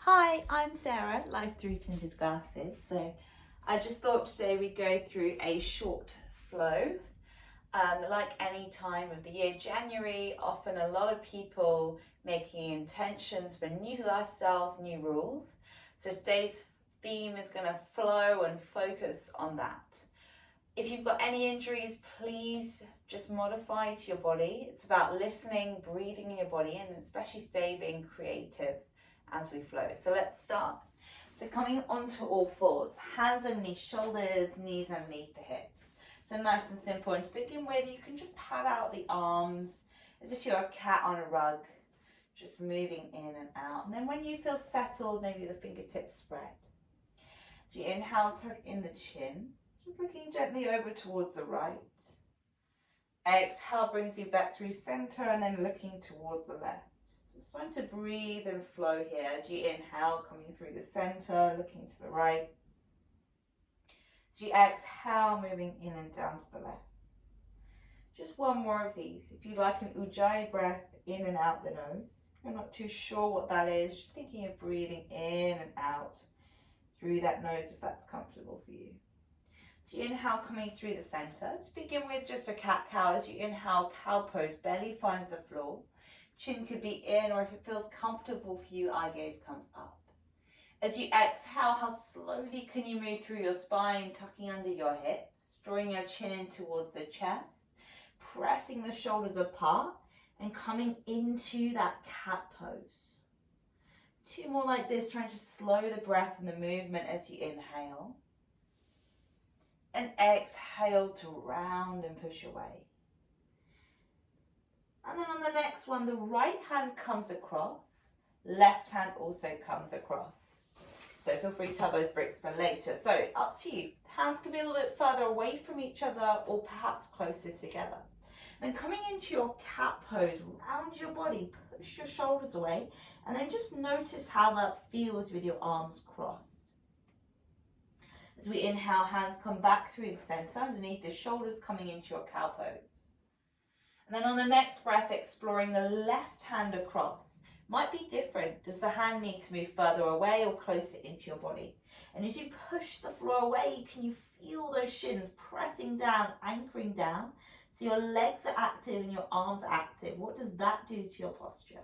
Hi, I'm Sarah, Life Through Tinted Glasses. So I just thought today we'd go through a short flow. Like any time of the year, January, often a lot of people making intentions for new lifestyles, new rules. So today's theme is going to flow and focus on that. If you've got any injuries, please just modify to your body. It's about listening, breathing in your body, and especially today being creative as we flow. So let's start. So coming onto all fours, hands underneath shoulders, knees underneath the hips. So nice and simple. And to begin with, you can just pat out the arms as if you're a cat on a rug, just moving in and out. And then when you feel settled, maybe the fingertips spread. So you inhale, tuck in the chin, just looking gently over towards the right. Exhale brings you back through center and then looking towards the left. So starting to breathe and flow here as you inhale, coming through the center, looking to the right. So you exhale, moving in and down to the left. Just one more of these. If you like an Ujjayi breath, in and out the nose. If you're not too sure what that is, just thinking of breathing in and out through that nose if that's comfortable for you. So you inhale, coming through the center. Let's begin with just a cat-cow. As you inhale, cow pose, belly finds the floor. Chin could be in, or if it feels comfortable for you, eye gaze comes up. As you exhale, how slowly can you move through your spine, tucking under your hips, drawing your chin in towards the chest, pressing the shoulders apart, and coming into that cat pose. Two more like this, trying to slow the breath and the movement as you inhale. And exhale to round and push away. And then on the next one, the right hand comes across, left hand also comes across. So feel free to have those bricks for later. So up to you. Hands can be a little bit further away from each other or perhaps closer together. Then coming into your cat pose, round your body, push your shoulders away, and then just notice how that feels with your arms crossed. As we inhale, hands come back through the center, underneath the shoulders, coming into your cow pose. And then on the next breath, exploring the left hand across. Might be different. Does the hand need to move further away or closer into your body? And as you push the floor away, can you feel those shins pressing down, anchoring down? So your legs are active and your arms are active. What does that do to your posture?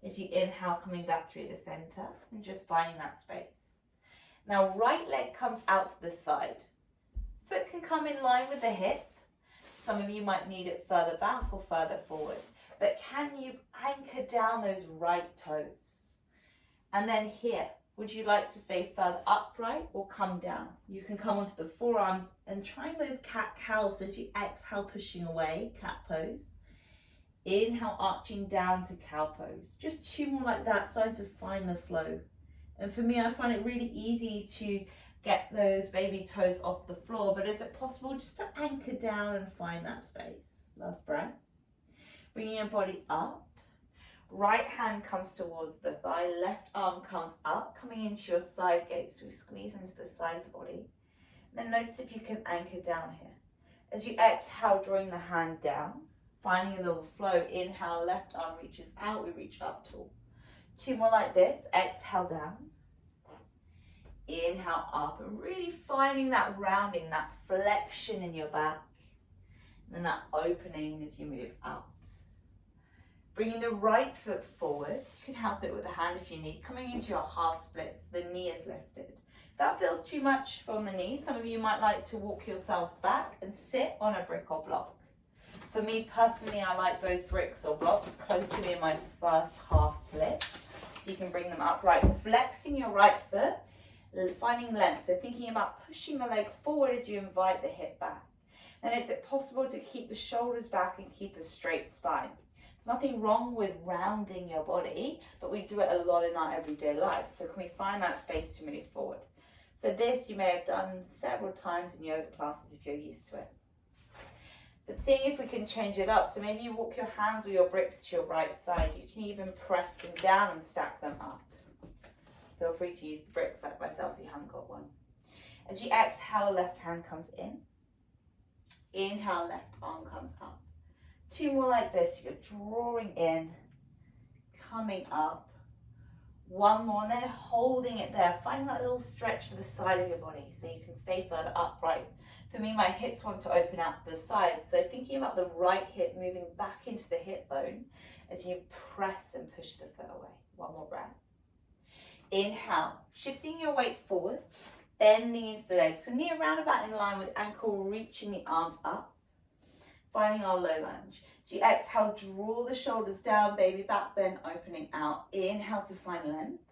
As you inhale, coming back through the center and just finding that space. Now, right leg comes out to the side. Foot can come in line with the hip. Some of you might need it further back or further forward. But can you anchor down those right toes? And then here, would you like to stay further upright or come down? You can come onto the forearms and trying those cat-cows as you exhale, pushing away, cat pose. Inhale, arching down to cow pose. Just two more like that, starting to find the flow. And for me, I find it really easy to get those baby toes off the floor, but is it possible just to anchor down and find that space? Last breath. Bringing your body up. Right hand comes towards the thigh, left arm comes up, coming into your side gaze, so we squeeze into the side of the body. Then notice if you can anchor down here. As you exhale, drawing the hand down, finding a little flow. Inhale, left arm reaches out, we reach up tall. Two more like this, exhale down. Inhale up and really finding that rounding, that flexion in your back. And then that opening as you move out. Bringing the right foot forward. You can help it with a hand if you need. Coming into your half splits, the knee is lifted. If that feels too much from the knee, some of you might like to walk yourselves back and sit on a brick or block. For me personally, I like those bricks or blocks close to me in my first half split. So you can bring them upright, flexing your right foot, finding length. So thinking about pushing the leg forward as you invite the hip back. Then is it possible to keep the shoulders back and keep a straight spine? There's nothing wrong with rounding your body, but we do it a lot in our everyday life. So can we find that space to move forward? So this you may have done several times in yoga classes if you're used to it. But seeing if we can change it up. So maybe you walk your hands or your bricks to your right side. You can even press them down and stack them up. Feel free to use the bricks like myself if you haven't got one. As you exhale, left hand comes in. Inhale, left arm comes up. Two more like this. You're drawing in, coming up, One more, and then holding it there, finding that little stretch for the side of your body so you can stay further upright. For me, my hips want to open out to the sides, so thinking about the right hip moving back into the hip bone as you press and push the foot away. One more breath. Inhale, shifting your weight forward, bending into the legs, so knee around about in line with ankle, reaching the arms up, finding our low lunge. So you exhale, draw the shoulders down, baby back bend, opening out. Inhale to find length.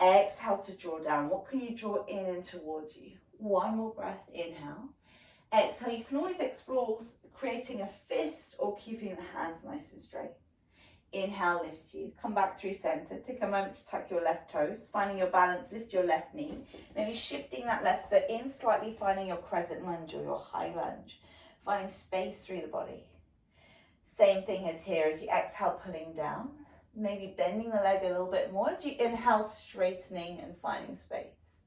Exhale to draw down. What can you draw in and towards you? One more breath, inhale. Exhale, you can always explore creating a fist or keeping the hands nice and straight. Inhale lifts you, come back through center. Take a moment to tuck your left toes, finding your balance, lift your left knee. Maybe shifting that left foot in slightly, finding your crescent lunge or your high lunge. Finding space through the body. Same thing as here, as you exhale, pulling down. Maybe bending the leg a little bit more as you inhale, straightening and finding space.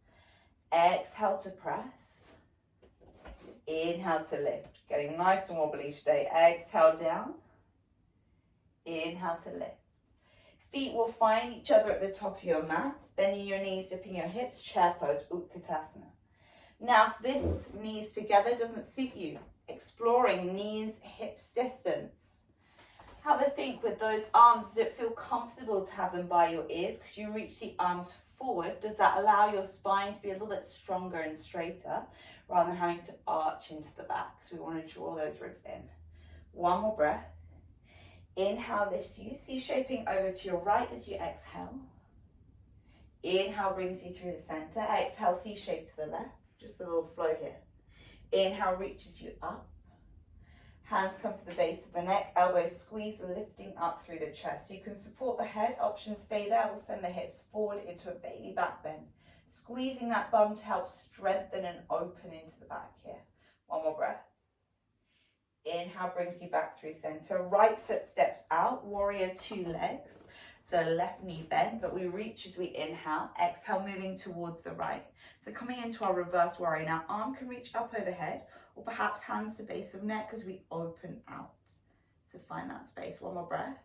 Exhale to press. Inhale to lift. Getting nice and wobbly today. Exhale down. Inhale to lift. Feet will find each other at the top of your mat. Bending your knees, dipping your hips, chair pose, Utkatasana. Now, if this knees together doesn't suit you, exploring knees, hips distance. Have a think with those arms. Does it feel comfortable to have them by your ears? Could you reach the arms forward? Does that allow your spine to be a little bit stronger and straighter rather than having to arch into the back? So we want to draw those ribs in. One more breath. Inhale lifts you, C-shaping over to your right as you exhale. Inhale brings you through the center. Exhale, C-shape to the left. Just a little flow here. Inhale reaches you up. Hands come to the base of the neck, elbows squeeze, lifting up through the chest. You can support the head, option stay there, or send the hips forward into a baby back bend. Squeezing that bum to help strengthen and open into the back here. One more breath. Inhale brings you back through center. Right foot steps out, warrior two legs. So left knee bend, but we reach as we inhale. Exhale, moving towards the right. So coming into our reverse warrior now. Arm can reach up overhead, or perhaps hands to base of neck as we open out. So find that space. One more breath.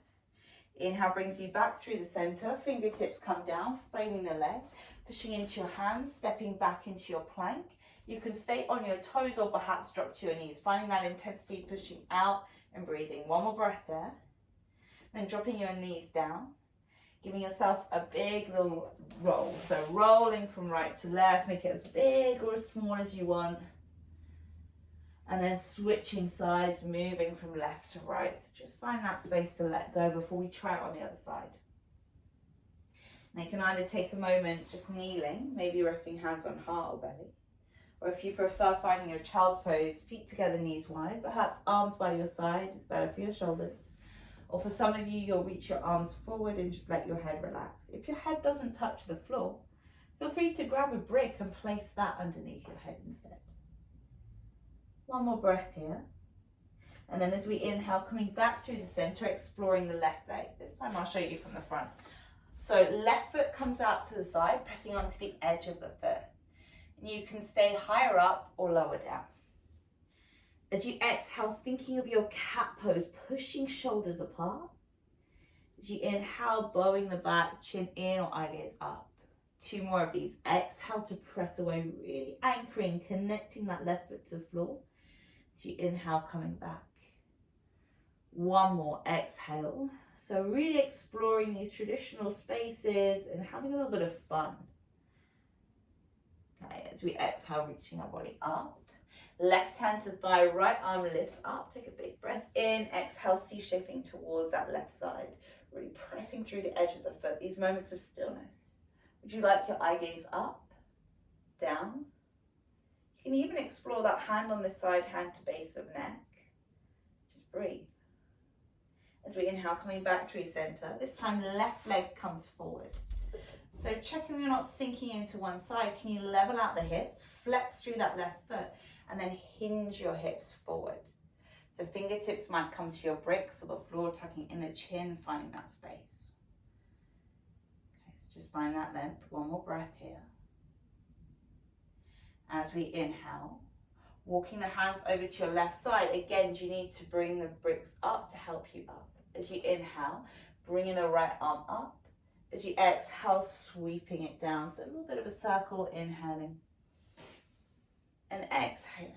Inhale brings you back through the center. Fingertips come down, framing the leg. Pushing into your hands, stepping back into your plank. You can stay on your toes or perhaps drop to your knees. Finding that intensity, pushing out and breathing. One more breath there. Then dropping your knees down. Giving yourself a big little roll. So rolling from right to left. Make it as big or as small as you want. And then switching sides, moving from left to right. So just find that space to let go before we try it on the other side. And you can either take a moment just kneeling, maybe resting hands on heart or belly. Or if you prefer finding your child's pose, feet together, knees wide, perhaps arms by your side is better for your shoulders. Or for some of you, you'll reach your arms forward and just let your head relax. If your head doesn't touch the floor, feel free to grab a brick and place that underneath your head instead. One more breath here. And then as we inhale, coming back through the center, exploring the left leg. This time I'll show you from the front. So left foot comes out to the side, pressing onto the edge of the foot. And you can stay higher up or lower down. As you exhale, thinking of your cat pose, pushing shoulders apart. As you inhale, bowing the back, chin in or eye gaze up. Two more of these. Exhale to press away, really anchoring, connecting that left foot to the floor. As you inhale, coming back. One more, exhale. So really exploring these traditional spaces and having a little bit of fun. Okay, as we exhale, reaching our body up. Left hand to thigh, right arm lifts up. Take a big breath in. Exhale, C-shaping towards that left side. Really pressing through the edge of the foot. These moments of stillness. Would you like your eye gaze up, down? You can even explore that hand on this side, hand to base of neck. Just breathe. As we inhale, coming back through center. This time, left leg comes forward. So checking you're not sinking into one side. Can you level out the hips, flex through that left foot, and then hinge your hips forward. So fingertips might come to your bricks or the floor, tucking in the chin, finding that space. Okay, so just find that length. One more breath here. As we inhale, walking the hands over to your left side. Again, do you need to bring the bricks up to help you up? As you inhale, bringing the right arm up. As you exhale, sweeping it down. So a little bit of a circle, inhaling and exhaling.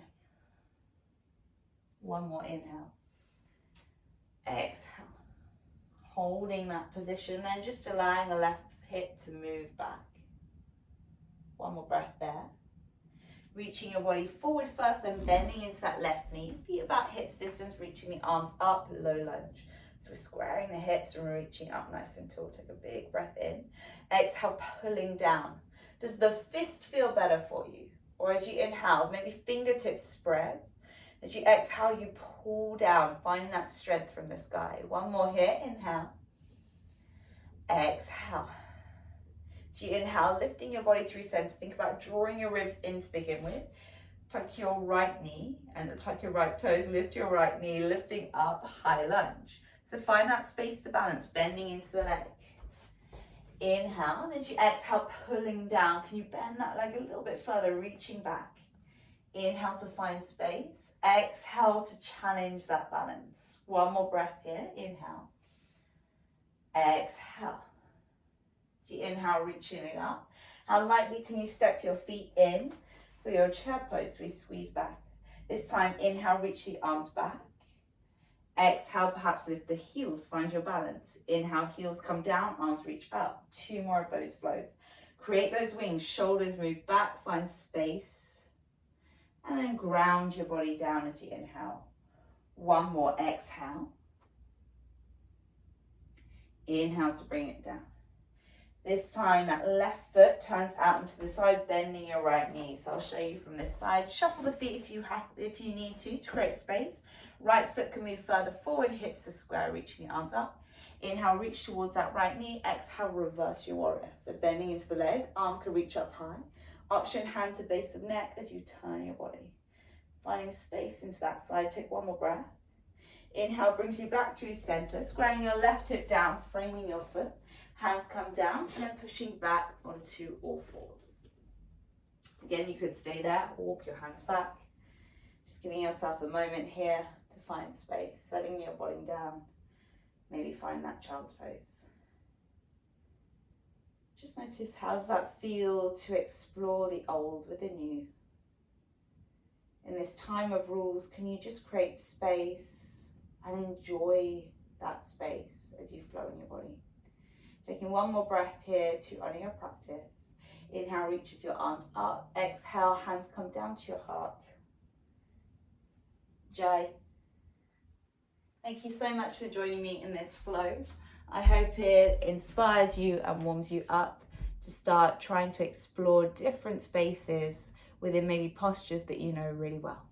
One more inhale. Exhale. Holding that position, then just allowing the left hip to move back. One more breath there. Reaching your body forward first, then bending into that left knee. Feet about hips distance, reaching the arms up, low lunge. So we're squaring the hips and we're reaching up nice and tall. Take a big breath in. Exhale, pulling down. Does the fist feel better for you? Or as you inhale, maybe fingertips spread. As you exhale, you pull down, finding that strength from the sky. One more here, inhale. Exhale. So you inhale, lifting your body through center. Think about drawing your ribs in to begin with. Tuck your right knee and tuck your right toes. Lift your right knee, lifting up, high lunge. So find that space to balance, bending into the leg. Inhale, and as you exhale, pulling down. Can you bend that leg a little bit further, reaching back? Inhale to find space. Exhale to challenge that balance. One more breath here. Inhale. Exhale. So you inhale, reaching it up. How lightly can you step your feet in for your chair pose? We squeeze back. This time, inhale, reach the arms back. Exhale, perhaps lift the heels, find your balance. Inhale, heels come down, arms reach up. 2 more of those flows. Create those wings, shoulders move back, find space. And then ground your body down as you inhale. One more, exhale. Inhale to bring it down. This time that left foot turns out into the side, bending your right knee. So I'll show you from this side. Shuffle the feet if you need to create space. Right foot can move further forward, hips are square, reaching the arms up. Inhale, reach towards that right knee. Exhale, reverse your warrior. So bending into the leg, arm can reach up high. Option hand to base of neck as you turn your body. Finding space into that side, take one more breath. Inhale brings you back through center, squaring your left hip down, framing your foot. Hands come down and then pushing back onto all fours. Again, you could stay there, walk your hands back. Just giving yourself a moment here to find space, setting your body down. Maybe find that child's pose. Just notice, how does that feel to explore the old with the new? In this time of rules, can you just create space and enjoy that space as you flow in your body? Taking one more breath here to honor your practice. Inhale, reaches your arms up. Exhale, hands come down to your heart. Jai. Thank you so much for joining me in this flow. I hope it inspires you and warms you up to start trying to explore different spaces within maybe postures that you know really well.